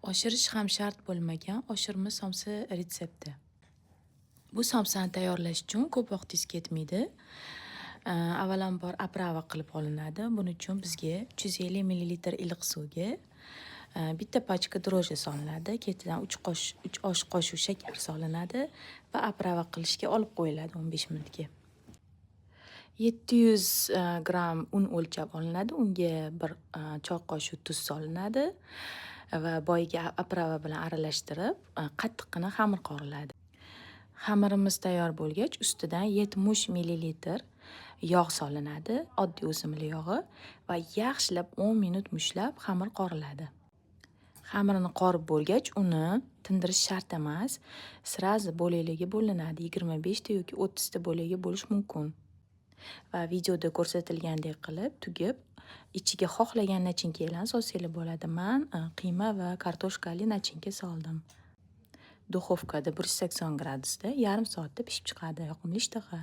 Oshirish ham shart bo'lmagan oshirma somsa retsepti. Bu somsani tayyorlash uchun ko'p vaqtingiz ketmaydi. Avvalambor oprava qilib olinadi. Buning uchun bizga 350 ml iliq suvga bitta pachka dro'jji solinadi. Ketidan 3 osh qoshiq shakar solinadi va oprava qilishga olib qo'yiladi 15 minutga. 700 gram un o'lchab olinadi. Unga bir choy qoshiq tuz solinadi va boyiga oprava bilan aralashtirib, qattiqqina xamir qoriladi. Xamirimiz tayyor bo'lgach, ustidan 70 ml yog' solinadi, oddiy o'simlik yog'i va yaxshilab 10 minut mushlab xamir qoriladi. Xamirini qorib bo'lgach, uni tindirish shart emas, srazi bo'lakligi bo'linadi. 25 ta yoki 30 ta bo'lakga bo'lish mumkin. Va videoda ko'rsatilgandek qilib tugib, ichiga xohlagan nachinkalarni solsangiz bo'ladi. Men qiyma va kartoshkali nachinka soldim. Duxovkada 180 gradusda yarim soatda pishib chiqadi. Yoqimli ishtaha.